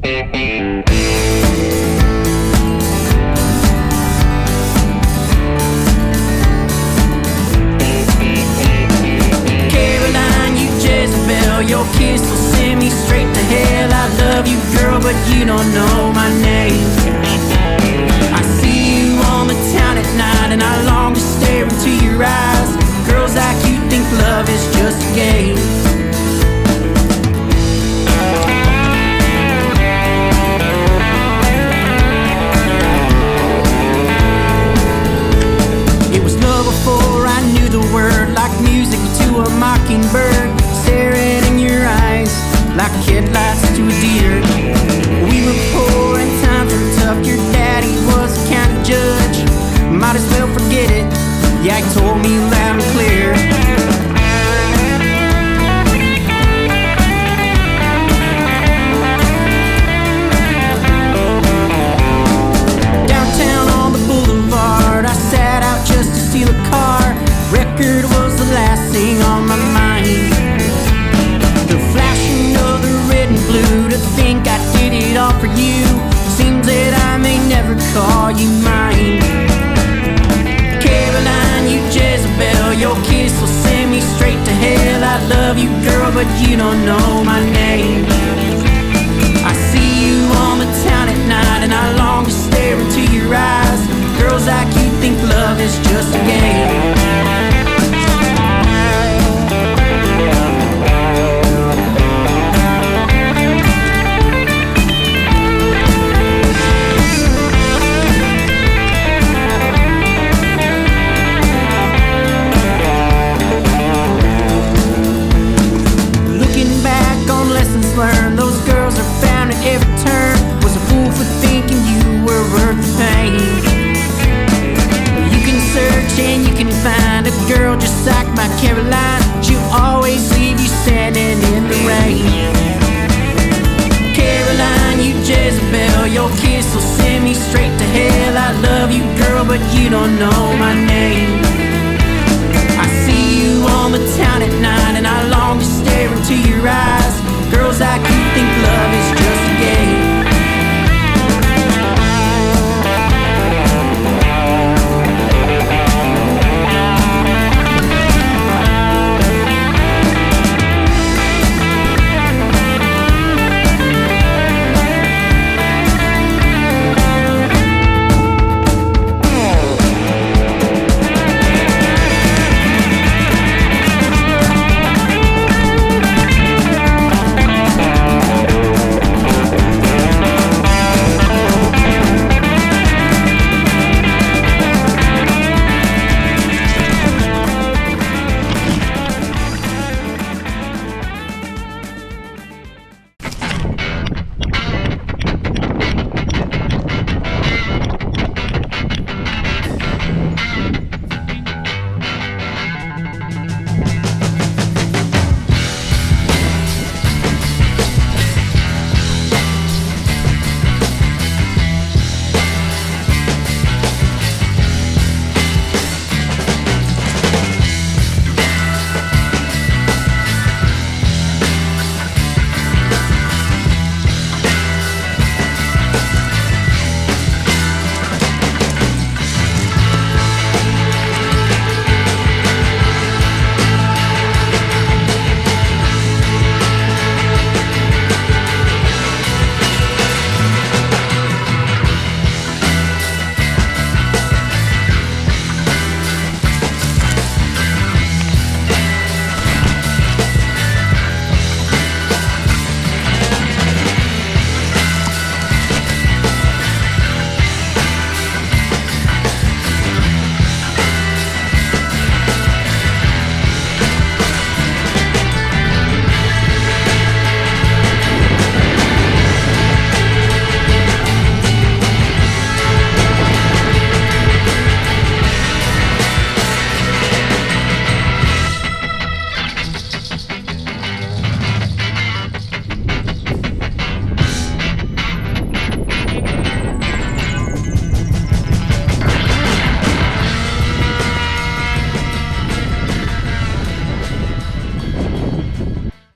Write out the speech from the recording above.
Caroline, you Jezebel, your kiss will send me straight to hell. I love you, girl, but you don't know my name. I see you on the town at night, and I long to stare into your eyes. Girls like you think love is just a game. It was love before I knew the word, like music to a mockingbird, staring in your eyes like headlights to a deer. We were poor and times were tough. Your daddy was a county judge. Might as well forget it. Yeah, he told me loud and clear. Downtown on the boulevard, I sat out just to steal a car. Record was the last thing on my mind. The flashing of the red and blue, to think I did it all for you. Seems that I may never call you mine. Caroline, you Jezebel, your kiss will send me straight to hell. I love you, girl, but you don't know my name. I see you on the town at night, and I long to stare into your eyes. Girls like you think love is just a game. Learn. Those girls are found at every turn. Was a fool for thinking you were worth the pain. You can search and you can find a girl just like my Caroline. She'll always leave you standing in the rain. Caroline, you Jezebel, your kiss will send me straight to hell. I love you, girl, but you don't know my name. I see you on the town at night, and I long to stare into your eyes. Girls like you think love is